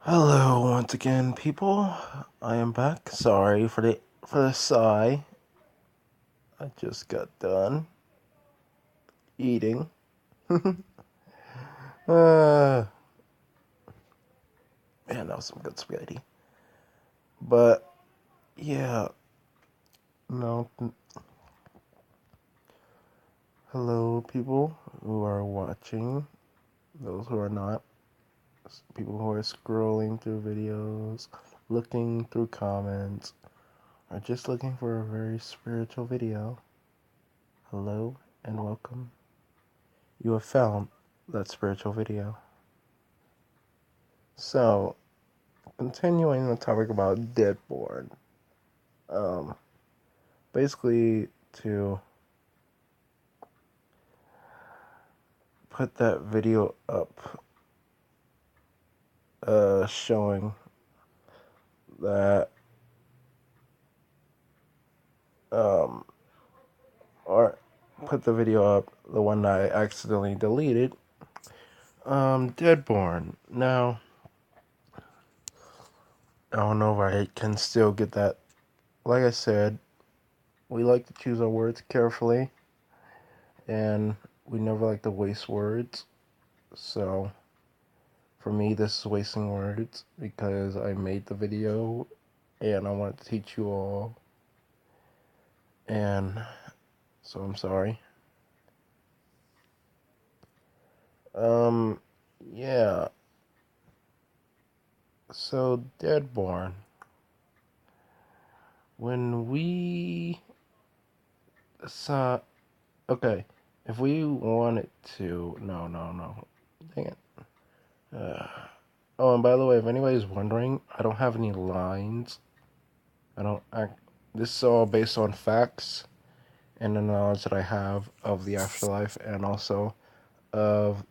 Hello once again, people. I am back. Sorry for the sigh. I just got done eating. uh, Man, that was some good spaghetti. But yeah, no. Hello, people who are watching. Those who are not. People who are scrolling through videos, looking through comments, or just looking for a very spiritual video. Hello and welcome. You have found that spiritual video. So, continuing the topic about Deadborn, um, basically to put that video up, showing that, um, or put the video up, the one that I accidentally deleted, Deadborn. Now, I don't know if I can still get that. Like I said, we like to choose our words carefully, and we never like to waste words, so for me, this is wasting words because I made the video and I wanted to teach you all. And so I'm sorry. Um, yeah. So, Deadborn. When we saw. Okay. If we wanted to. No. Dang it. Uh, oh, and by the way, if anybody's wondering, I don't have any lines. I don't. This is all based on facts and the knowledge that I have of the afterlife and also of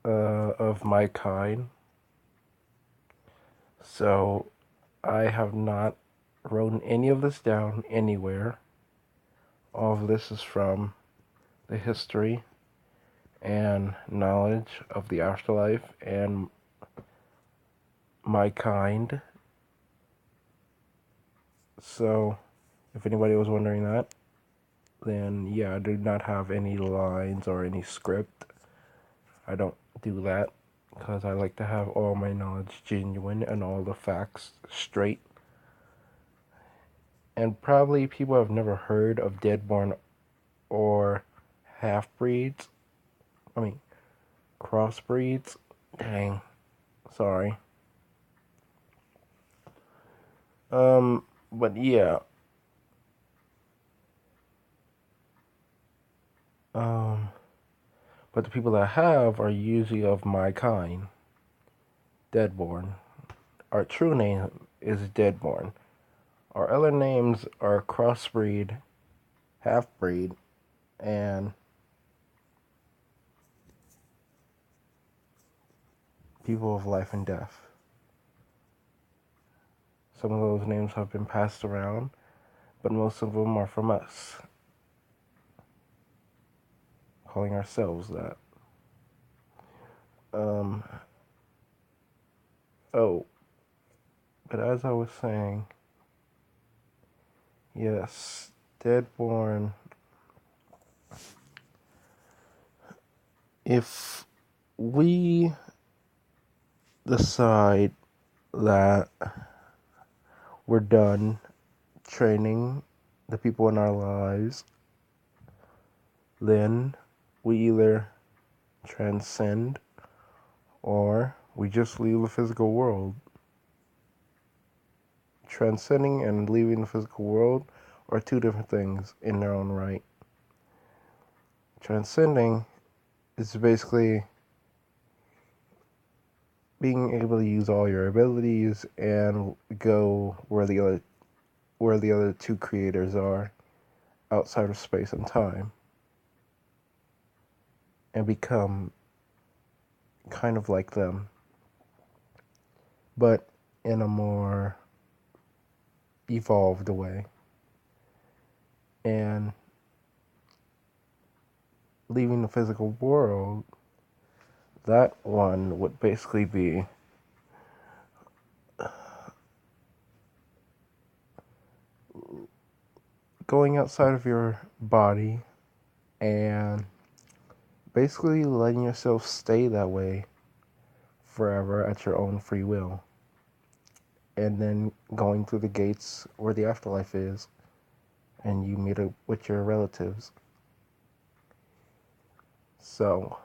of my kind. So I have not written any of this down anywhere. All of this is from the history and knowledge of the afterlife and my kind. So if anybody was wondering that, then yeah, I do not have any lines or any script. I don't do that because I like to have all my knowledge genuine and all the facts straight. And probably people have never heard of Deadborn or half breeds. I mean, crossbreeds. Dang, sorry. But yeah. Um, but the people that have are usually of my kind, Deadborn. Our true name is Deadborn. Our other names are crossbreed, half breed, and people of life and death. Some of those names have been passed around, but most of them are from us, calling ourselves that. Um, oh, but as I was saying, yes, Deadborn. If we decide that we're done training the people in our lives, then we either transcend or we just leave the physical world. Transcending and leaving the physical world are two different things in their own right. Transcending is basically being able to use all your abilities and go where the other two creators are outside of space and time and become kind of like them, but in a more evolved way. And leaving the physical world, that one would basically be going outside of your body and basically letting yourself stay that way forever at your own free will. And then going through the gates where the afterlife is, and you meet up with your relatives. So,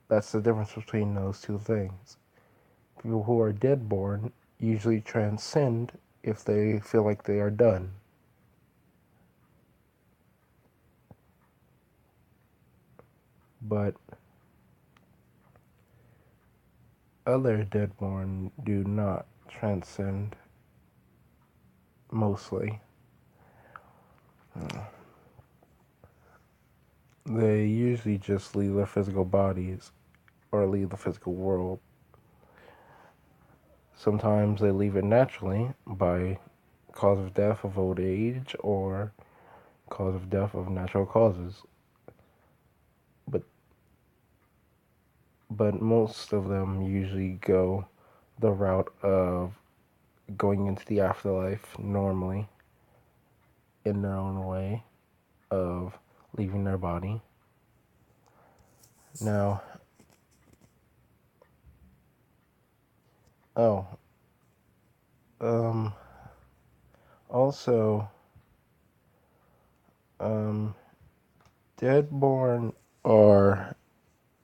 that's the difference between those two things. People who are dead born usually transcend if they feel like they are done. But other dead born do not transcend, mostly. They usually just leave their physical bodies or leave the physical world. Sometimes they leave it naturally by cause of death of old age or cause of death of natural causes. But most of them usually go the route of going into the afterlife normally in their own way of leaving their body. Now, oh, also, deadborn are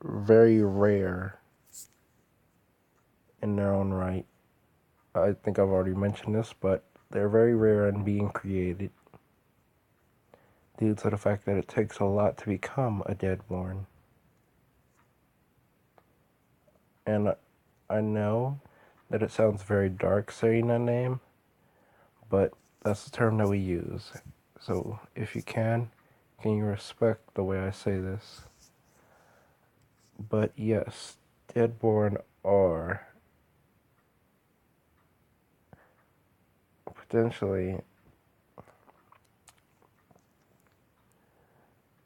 very rare in their own right. I think I've already mentioned this, but they're very rare in being created due to the fact that it takes a lot to become a deadborn. And I know that it sounds very dark saying that name, but that's the term that we use. So if you can you respect the way I say this? But yes, deadborn are potentially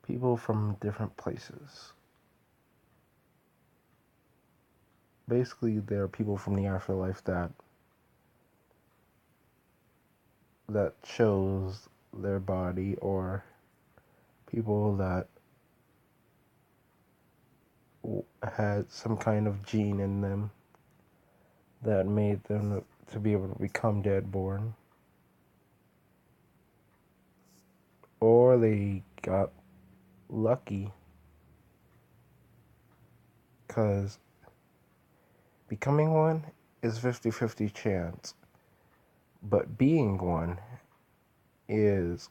people from different places. Basically, they're people from the afterlife that chose their body, or people that had some kind of gene in them that made them to be able to become deadborn. Or they got lucky because becoming one is 50-50 chance, but being one is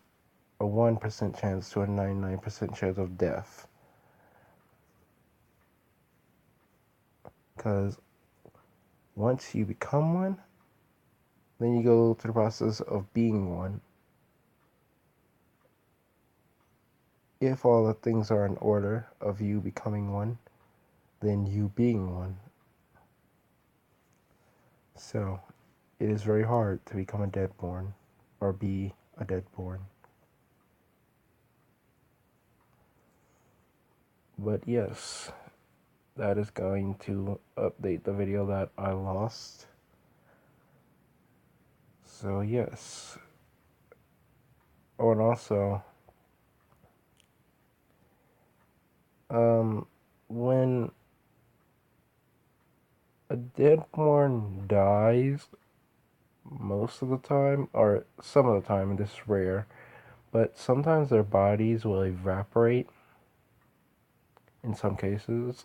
a 1% chance to a 99% chance of death. Because once you become one, then you go through the process of being one. If all the things are in order of you becoming one, then you being one. So, it is very hard to become a deadborn or be a deadborn. But yes, that is going to update the video that I lost. So yes. Oh, and also, when a deadborn dies, most of the time, or some of the time, and this is rare, but sometimes their bodies will evaporate in some cases.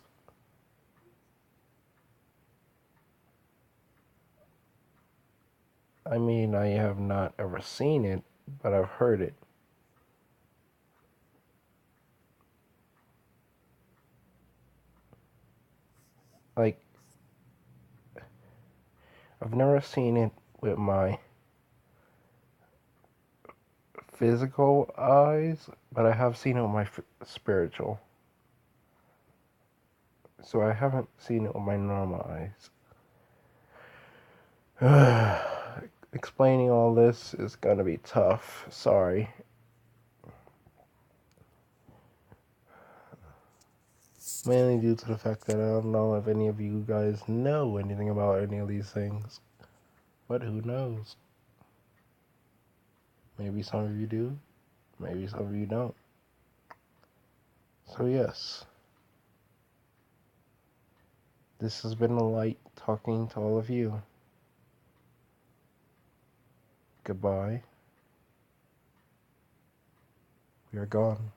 I mean, I have not ever seen it, but I've heard it. Like, I've never seen it with my physical eyes, but I have seen it with my spiritual. So I haven't seen it with my normal eyes. Explaining all this is gonna be tough. Sorry. Mainly due to the fact that I don't know if any of you guys know anything about any of these things. But who knows? Maybe some of you do, maybe some of you don't. So yes, this has been a light talking to all of you. Goodbye. We are gone.